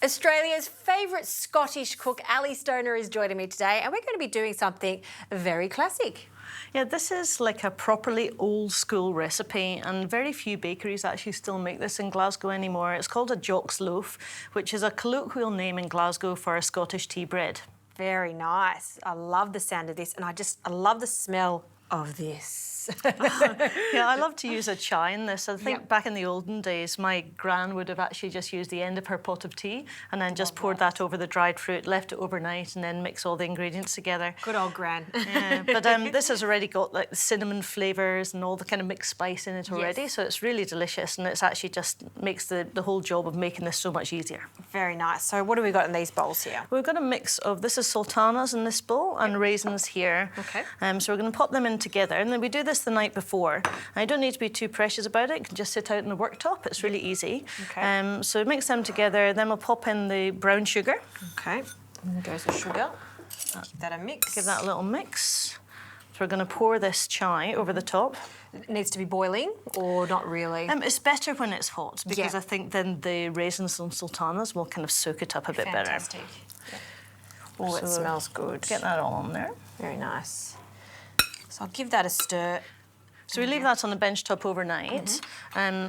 Australia's favourite Scottish cook, Ali Stoner, is joining me today, and we're going to be doing something very classic. Yeah, this is like a properly old school recipe, and very few bakeries actually still make this in Glasgow anymore. It's called a Jocks Loaf, which is a colloquial name in Glasgow for a Scottish tea bread. Very nice. I love the sound of this, and I love the smell of this. Yeah, I love to use a chai in this. I think back in the olden days, my gran would have actually just used the end of her pot of tea and then just poured that over the dried fruit, left it overnight, and then mix all the ingredients together. Good old gran. Yeah, but this has already got like the cinnamon flavours and all the kind of mixed spice in it already, so it's really delicious, and it's actually just makes the whole job of making this so much easier. Very nice. So what have we got in these bowls here? We've got a mix of, this is sultanas in this bowl and raisins here. Okay. So we're going to pop them in together, and then we do this the night before. And you don't need to be too precious about it. You can just sit out on the worktop. It's really easy. Okay. So mix them together. Then we'll pop in the brown sugar. Okay. And goes the sugar. Give that a mix. Give that a little mix. So we're going to pour this chai over the top. It needs to be boiling, or not really? It's better when it's hot, because I think then the raisins and sultanas will kind of soak it up a bit better. Fantastic. Oh, it smells good. Get that all on there. Very nice. So I'll give that a stir. So we leave that on the bench top overnight,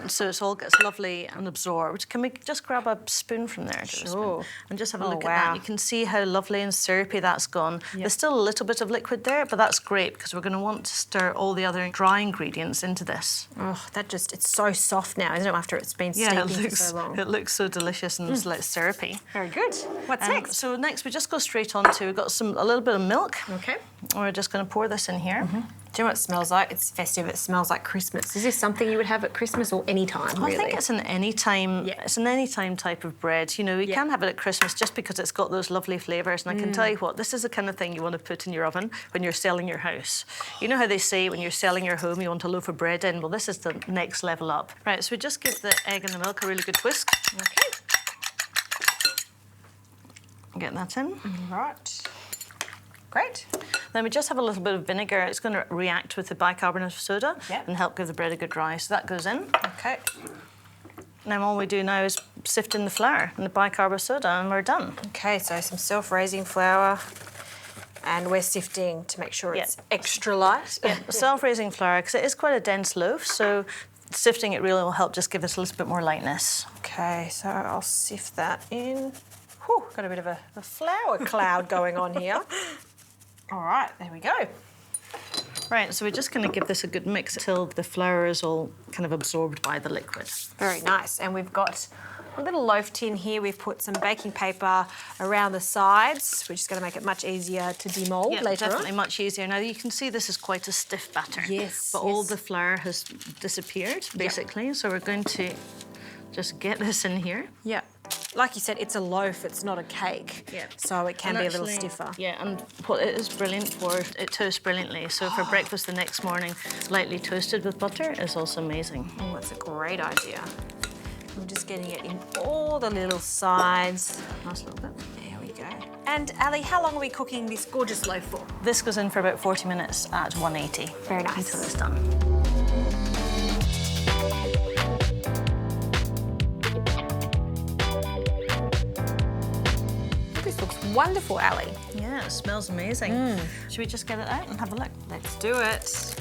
so it all gets lovely and absorbed. Can we just grab a spoon from there? Sure. And just have a look at that. You can see how lovely and syrupy that's gone. There's still a little bit of liquid there, but that's great because we're going to want to stir all the other dry ingredients into this. Oh, it's so soft now, isn't it, after it's been steeping for so long? It looks so delicious and like syrupy. Very good. What's next? So next we just go straight on to, we've got a little bit of milk. Okay. We're just going to pour this in here. Do you know what it smells like? It's festive. It smells like Christmas. Is this something you would have at Christmas or any time, really? I think it's an anytime. It's an anytime type of bread. You know, you can have it at Christmas just because it's got those lovely flavours. And I can tell you what, this is the kind of thing you want to put in your oven when you're selling your house. You know how they say when you're selling your home, you want a loaf of bread in? Well, this is the next level up. Right, so we just give the egg and the milk a really good whisk. Okay. Get that in. Right. Great. Then we just have a little bit of vinegar. It's going to react with the bicarbonate of soda and help give the bread a good dry. So that goes in. Okay. Now all we do now is sift in the flour and the bicarb of soda, and we're done. Okay, so some self-raising flour, and we're sifting to make sure it's extra light. Self-raising flour, because it is quite a dense loaf, so sifting it really will help just give us a little bit more lightness. Okay, so I'll sift that in. Whew, got a bit of a flour cloud going on here. All right, there we go. Right, so we're just going to give this a good mix until the flour is all kind of absorbed by the liquid. Very nice. And we've got a little loaf tin here. We've put some baking paper around the sides, which is going to make it much easier to demould later definitely much easier. Now, you can see this is quite a stiff batter. Yes. But all the flour has disappeared, basically. So we're going to just get this in here. Yeah. Like you said, it's a loaf, it's not a cake. Yeah. So it can be a little stiffer. Yeah, and what it is brilliant for, it toasts brilliantly. So for breakfast the next morning, lightly toasted with butter is also amazing. Oh, that's a great idea. I'm just getting it in all the little sides. Nice little bit. There we go. And Ali, how long are we cooking this gorgeous loaf for? This goes in for about 40 minutes at 180. Very nice. Until it's done. Wonderful, Ali. Yeah, it smells amazing. Should we just get it out and have a look? Let's do it.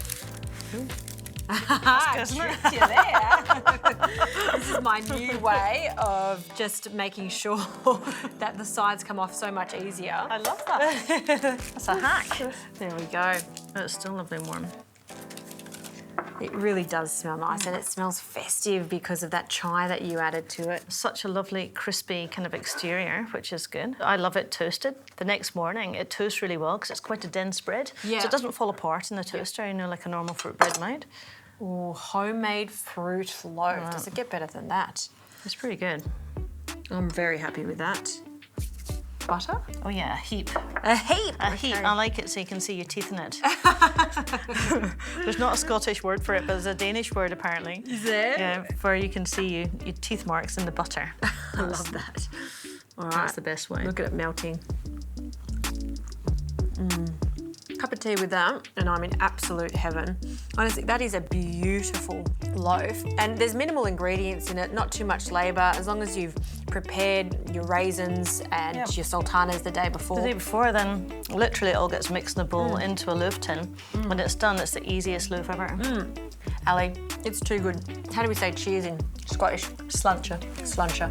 That's good, isn't it? You there. This is my new way of just making sure that the sides come off so much easier. I love that. That's a hack. There we go. Oh, it's still lovely and warm. It really does smell nice, and it smells festive because of that chai that you added to it. Such a lovely, crispy kind of exterior, which is good. I love it toasted. The next morning, it toasts really well because it's quite a dense bread. Yeah. So it doesn't fall apart in the toaster, you know, like a normal fruit bread might. Oh, homemade fruit loaf. Wow. Does it get better than that? It's pretty good. I'm very happy with that. Butter? Oh yeah, a heap. A heap? A heap. I like it so you can see your teeth in it. There's not a Scottish word for it, but there's a Danish word apparently. Is there? Yeah, where you can see your teeth marks in the butter. I love that. All right. That's the best way. Look at it melting. Cup of tea with that, and I'm in absolute heaven. Honestly, that is a beautiful loaf, and there's minimal ingredients in it, not too much labour. As long as you've prepared your raisins and your sultanas the day before. The day before, then literally it all gets mixed in a bowl into a loaf tin. When it's done, it's the easiest loaf ever. Ali, it's too good. How do we say cheers in Scottish? Slancha. Slancha.